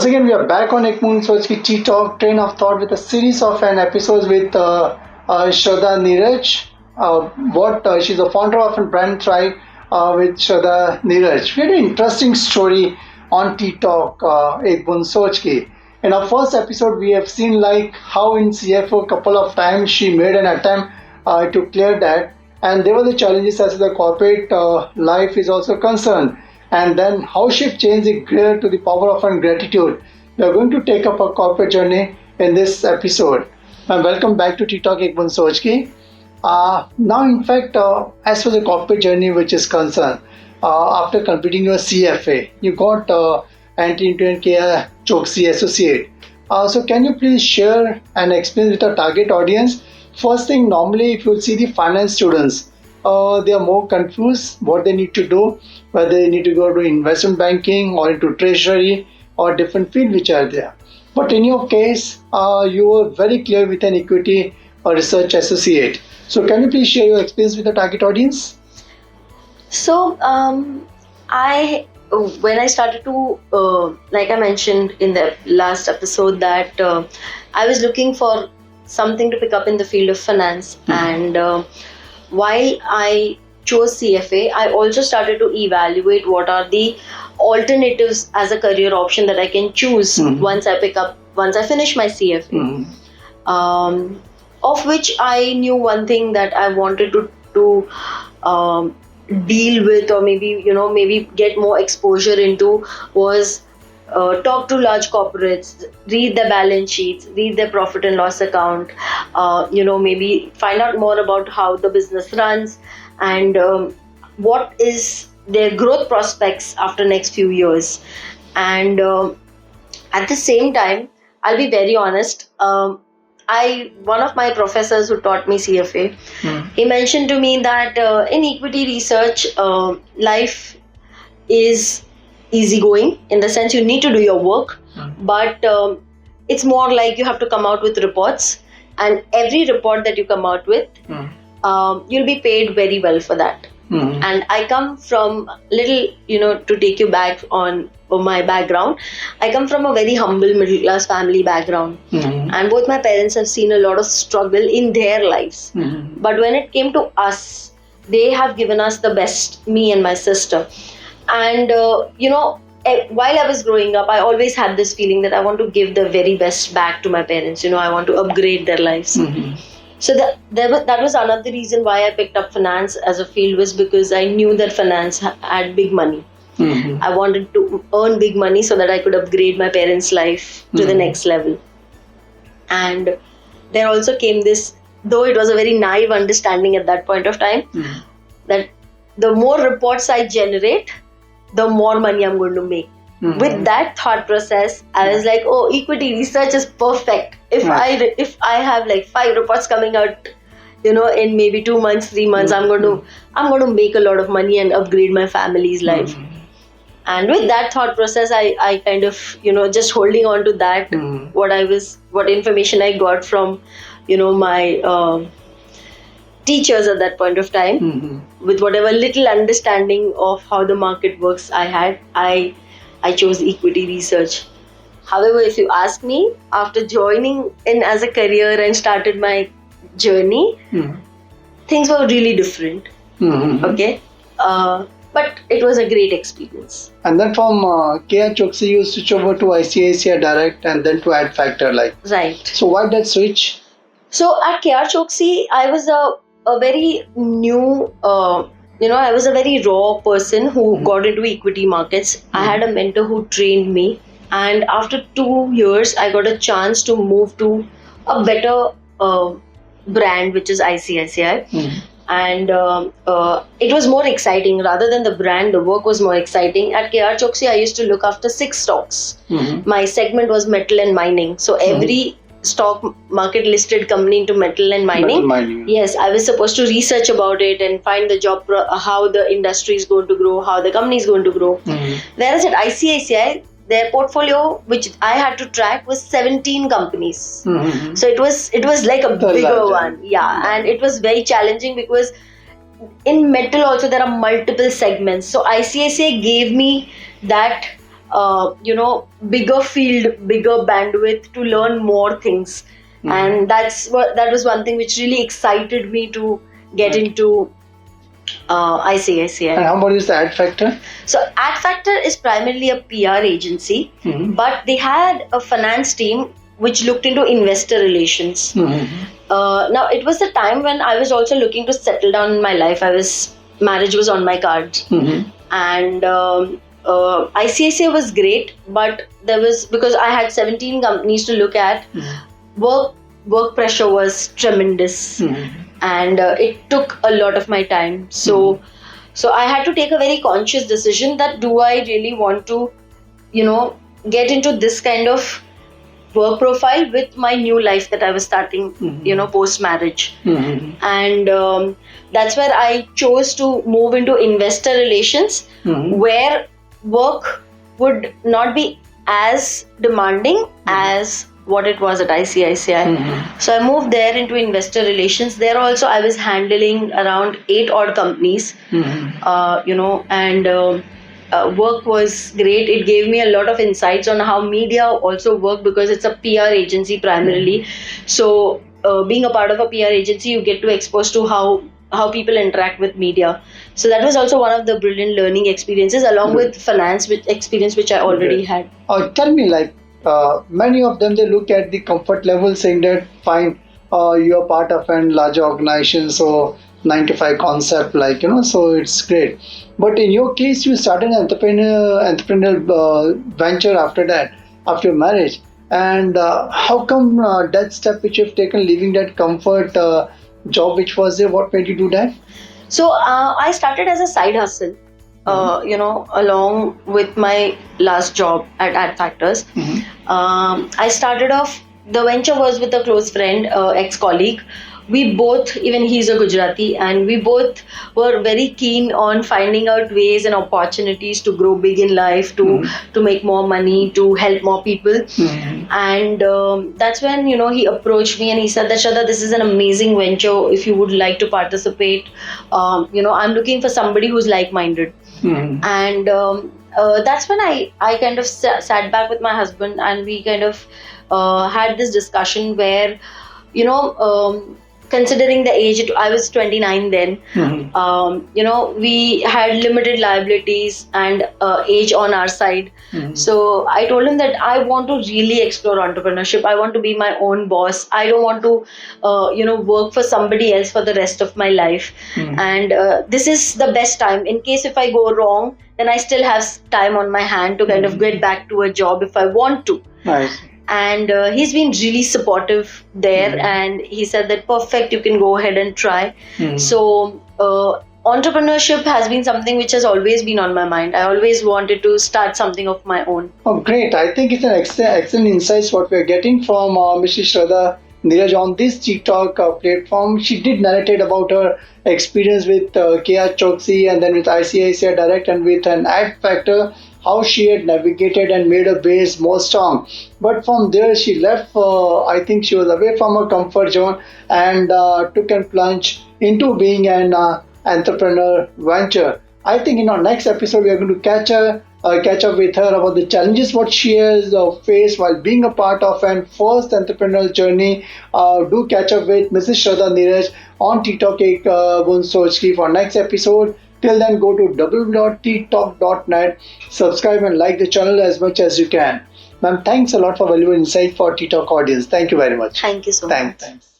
Once again, we are back on Boond Soch ki Tea Talk Train of Thought with a series of an episodes with Shraddha Neeraj. She's the founder of a brand Thrive with Shraddha Neeraj. We had an interesting story on Tea Talk Boond Soch ki. In our first episode, we have seen like how in CFO couple of times she made an attempt to clear that, and there were the challenges as the corporate life is also concerned. And then how she changed the gear to the power of gratitude. We are going to take up a corporate journey in this episode. And welcome back to Tea Talk Boond Soch ki. Now, in fact, as for the corporate journey which is concerned, after completing your CFA, you got entry into a K.R.Choksey associate. So can you please share and explain with our target audience? First thing, normally if you see the finance students, they are more confused what they need to do, whether they need to go to investment banking or into treasury or different field which are there. But in your case, you were very clear with an equity or research associate. So can you please share your experience with the target audience? So when I started to, like I mentioned in the last episode, that I was looking for something to pick up in the field of finance. And while I chose CFA, I also started to evaluate what are the alternatives as a career option that I can choose once I finish my CFA. Of which I knew one thing that I wanted to deal with, or maybe get more exposure into, was talk to large corporates, read their balance sheets, read their profit and loss account, maybe find out more about how the business runs and what is their growth prospects after next few years. And at the same time, I'll be very honest, one of my professors who taught me CFA, he mentioned to me that in equity research, life is easygoing in the sense you need to do your work, but it's more like you have to come out with reports, and every report that you come out with, you'll be paid very well for that. And I come from to take you back on my background, I come from a very humble middle class family background, and both my parents have seen a lot of struggle in their lives. But when it came to us, they have given us the best, me and my sister. And while I was growing up, I always had this feeling that I want to give the very best back to my parents. I want to upgrade their lives. So that was another reason why I picked up finance as a field, was because I knew that finance had big money. I wanted to earn big money so that I could upgrade my parents' life to the next level. And there also came this, though it was a very naive understanding at that point of time, that the more reports I generate, the more money I'm going to make. With that thought process, I was like, oh, equity research is perfect. If I have like 5 reports coming out, in maybe 2 months, 3 months, I'm going to make a lot of money and upgrade my family's life. And with that thought process, I kind of, just holding on to that, what information I got from, my teachers at that point of time, with whatever little understanding of how the market works I had, I chose equity research. However, if you ask me, after joining in as a career and started my journey, things were really different. Okay. But it was a great experience. And then from K.R.Choksey, you switch over to ICICI Direct and then to Adfactor. Right. So why that switch? So at K.R.Choksey, I was a very new, I was a very raw person who got into equity markets. I had a mentor who trained me. And after 2 years, I got a chance to move to a better brand, which is ICICI. And it was more exciting. Rather than the brand, the work was more exciting. At K.R.Choksey, I used to look after 6 stocks. My segment was metal and mining. So every stock market listed company into metal and mining. Yes, I was supposed to research about it and find the job, how the industry is going to grow, how the company is going to grow. Whereas at ICICI, their portfolio, which I had to track, was 17 companies. So it was like a bigger one. And it was very challenging because in metal also there are multiple segments. So ICICI gave me that bigger field, bigger bandwidth to learn more things. And that was one thing which really excited me to get into ICICI. And how about is the Adfactor? So Adfactor is primarily a PR agency, but they had a finance team which looked into investor relations. Now it was the time when I was also looking to settle down in my life. Marriage was on my cards, and ICICI was great, but because I had 17 companies to look at, work pressure was tremendous, and it took a lot of my time. So I had to take a very conscious decision that do I really want to, get into this kind of work profile with my new life that I was starting, post marriage. And that's where I chose to move into investor relations, where work would not be as demanding as what it was at ICICI. So I moved there into investor relations. There also I was handling around 8 odd companies, and work was great. It gave me a lot of insights on how media also work, because it's a PR agency primarily. So being a part of a PR agency, you get to expose to how people interact with media. So that was also one of the brilliant learning experiences, along with finance experience which I already had. Tell me, many of them, they look at the comfort level saying that fine, you're part of a larger organization, so 9 to 5 concept, so it's great. But in your case, you started an entrepreneurial venture after that, after your marriage. And how come that step which you've taken, leaving that comfort job which was there, what made you do that? So I started as a side hustle, along with my last job at Adfactors. I started off, the venture was with a close friend, ex-colleague. We both, even he's a Gujarati, and we both were very keen on finding out ways and opportunities to grow big in life, to make more money, to help more people. And that's when, he approached me and he said that, Shraddha, this is an amazing venture. If you would like to participate, I'm looking for somebody who's like-minded. And that's when I kind of sat back with my husband, and we kind of had this discussion where, considering the age, I was 29 then, we had limited liabilities and age on our side. So I told him that I want to really explore entrepreneurship. I want to be my own boss. I don't want to, work for somebody else for the rest of my life. And this is the best time. In case if I go wrong, then I still have time on my hand to kind of get back to a job if I want to. Nice. And he's been really supportive there, and he said that perfect, you can go ahead and try. So entrepreneurship has been something which has always been on my mind. I always wanted to start something of my own. Oh, great. I think it's an excellent insights what we're getting from Mrs. Shraddha Neeraj on this TikTok platform. She did narrate about her experience with K.R.Choksey, and then with ICICI Direct, and with an Adfactor, how she had navigated and made her base more strong. But from there she left, I think she was away from her comfort zone, and took and plunged into being an entrepreneur venture. I think in our next episode we are going to catch up with her about the challenges what she has faced while being a part of an first entrepreneurial journey. Do catch up with Mrs. Shraddha Neeraj on TikTok Boond Soch for next episode. Till then, go to www.ttalk.net, subscribe and like the channel as much as you can. Ma'am, thanks a lot for valuable insight for TikTok audience. Thank you very much. Thank you so much. Thanks.